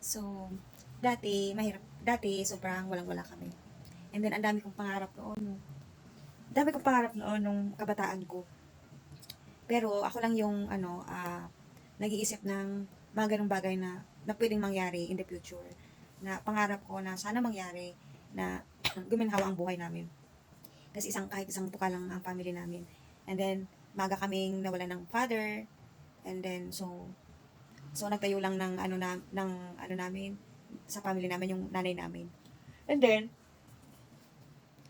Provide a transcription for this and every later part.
So, dati sobrang walang-wala kami. And then, ang dami kong pangarap noon. Dami kong pangarap noon nung kabataan ko. Pero, ako lang yung, nag-iisip ng mga ganong bagay na pwedeng mangyari in the future. Na pangarap ko na sana mangyari na guminhawa ang buhay namin. Kasi kahit isang tuka lang ang family namin. And then, maga kaming nawalan ng father. And then, so nagtayo lang ng ano namin sa family namin yung nanay namin. And then,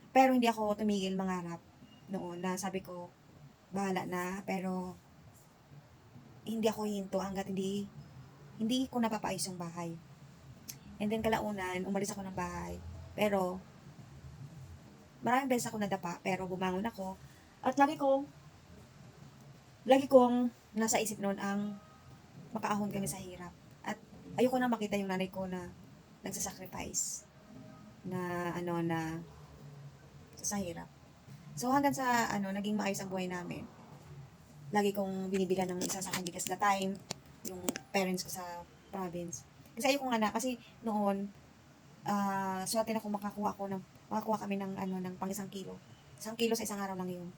pero hindi ako tumigil mangarap noon na sabi ko, bahala na, pero hindi ako hinto hanggat hindi ko napapaayos yung bahay. And then kalaunan, umalis ako ng bahay. Pero, maraming beses ako nadapa, pero bumangon ako. At lagi kong nasa isip noon ang makaahon kami sa hirap. At ayoko na makita yung nanay ko na nagsasacrifice na sa hirap. So hanggang sa naging maayos ang buhay namin. Lagi kong binibilan ng isa sa akin because the time yung parents ko sa province. Kasi ayoko nga na kasi noon swerte na kung makakuha kami ng pang 1 kilo. 1 kilo sa isang araw lang yun.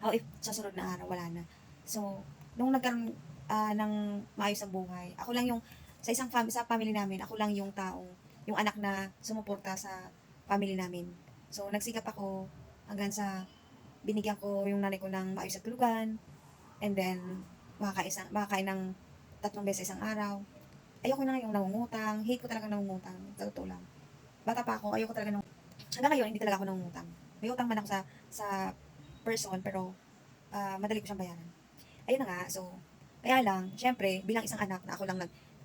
How if sa sunod na araw wala na. So nung nagkaroon ng maayos ang buhay, ako lang yung sa family namin, ako lang yung yung anak na sumuporta sa family namin. So nagsikap ako hanggang sa binigyan ko yung nanay ko ng maayos at tulugan, and then makakain ng 3 beses isang araw. Ayoko na yung nangungutang, hate ko talaga nangungutang, sa totoo lang. Bata pa ako, ayoko talaga hanggang ngayon hindi talaga ako nangungutang. May utang man ako sa person, pero madali ko siyang bayaran. Ayun na nga, so kaya lang, syempre, bilang isang anak na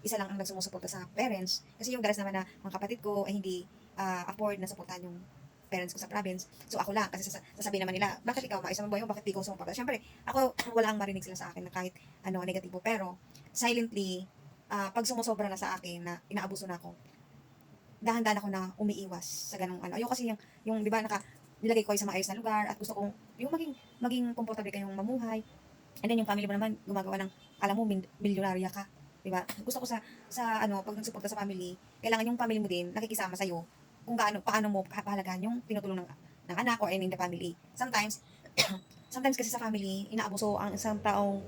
isa lang ang nagsumusuporta sa parents, kasi yung dalas naman na mga kapatid ko ay hindi afford na supportahan yung parents ko sa province. So ako lang, kasi sasabihin naman nila, bakit ikaw maayos ang buhay mo, bakit di ko sumuporta? Syempre, ako wala ang marinig sila sa akin na kahit negatibo, pero silently, pag sumusobra na sa akin na inaabuso na ako, dahan-dahan ako na umiiwas sa ganung Ayoko kasi yung di ba, nilagay ko kayo sa maayos na lugar at gusto kong yung maging komportable kayong mamuhay. And then yung family mo naman gumagawa ng, alam mo, milyonarya ka, 'di ba? Gusto ko pag nagsuporta sa family, kailangan yung family mo din nakikisama sa iyo kung paano mo pahalagahan yung tinutulong ng anak or any in the family. Sometimes kasi sa family, inaabuso ang isang taong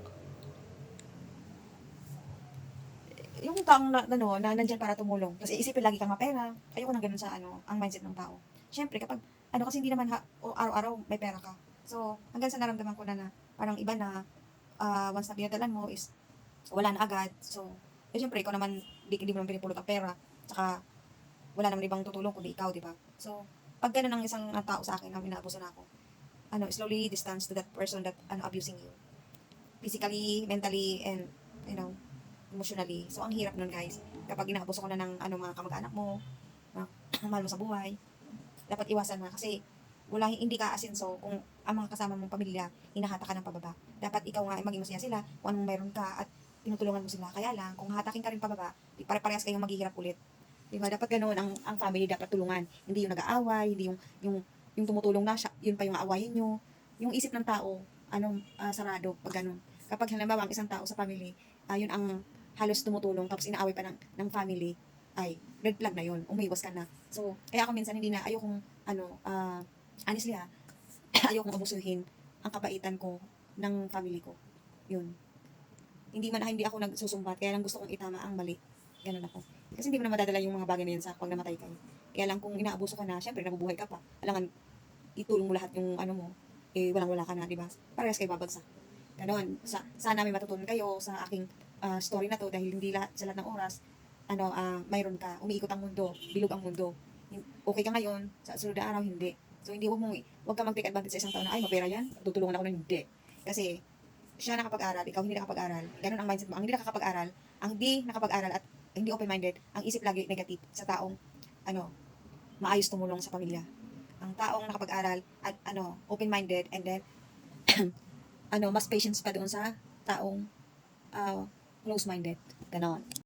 yung taong na nandiyan para tumulong. Kasi isipin lagi kang mapera. Ayoko nang ganun sa ang mindset ng tao. Syempre kapag kasi hindi naman araw-araw may pera ka. So, hanggang sa naramdaman ko na parang iba na once na pinadalan mo is wala na agad. So, syempre, ikaw naman, hindi mo naman pinipulot ang pera. Tsaka, wala naman ibang tutulong kundi ikaw, di ba? So, pag ganun ang isang tao sa akin, inaabuso na ako, slowly distance to that person that abusing you. Physically, mentally, and, emotionally. So, ang hirap nun, guys. Kapag inaabuso ko na ng mga kamag-anak mo, mga mahal mo sa buhay, dapat iwasan na kasi hindi ka asenso kung ang mga kasama mong pamilya hinahata ka ng pababa. Dapat ikaw nga ay maging masaya sila kung anong meron ka at tinutulungan mo sila. Kaya lang, kung hatakin ka rin pababa, pare-parehas kayong maghihirap ulit. Diba? Dapat ganoon ang family dapat tulungan. Hindi yung nag-aaway, hindi yung tumutulong na siya, yun pa yung aawayin nyo. Yung isip ng tao, sarado pag ganun. Kapag halimbawa ang isang tao sa family, yun ang halos tumutulong tapos inaaway pa ng family, ay red flag na yun, umiwas ka na. So, kaya ako minsan ayokong honestly ayokong abusuhin ang kabaitan ko ng family ko. Yun. Hindi ako nagsusumbat, kaya lang gusto kong itama ang mali. Ganun ako. Kasi hindi mo na madadala yung mga bagay na yan sa pag namatay kayo. Kaya lang kung inaabuso ka na, syempre nabubuhay ka pa. Alangan, itulong mo lahat yung mo, walang-wala ka na, di ba? Parehas kayo babagsak. Ganon. Sana may matutunan kayo sa aking story na to dahil hindi sa lahat ng oras, mayroon ka, umiikot ang mundo, bilog ang mundo. Okay ka ngayon, sa sunod na araw, hindi. So, wag ka mag-take advantage sa isang tao na, ay, mapera yan, tutulungan ako na hindi. Kasi, siya nakapag-aral, ikaw hindi nakapag-aral. Ganun ang mindset mo. Ang hindi nakapag-aral at hindi open-minded, ang isip lagi negative sa taong, maayos tumulong sa pamilya. Ang taong nakapag-aral at, open-minded, and then, mas patience pa doon sa taong, close-minded. Ganon.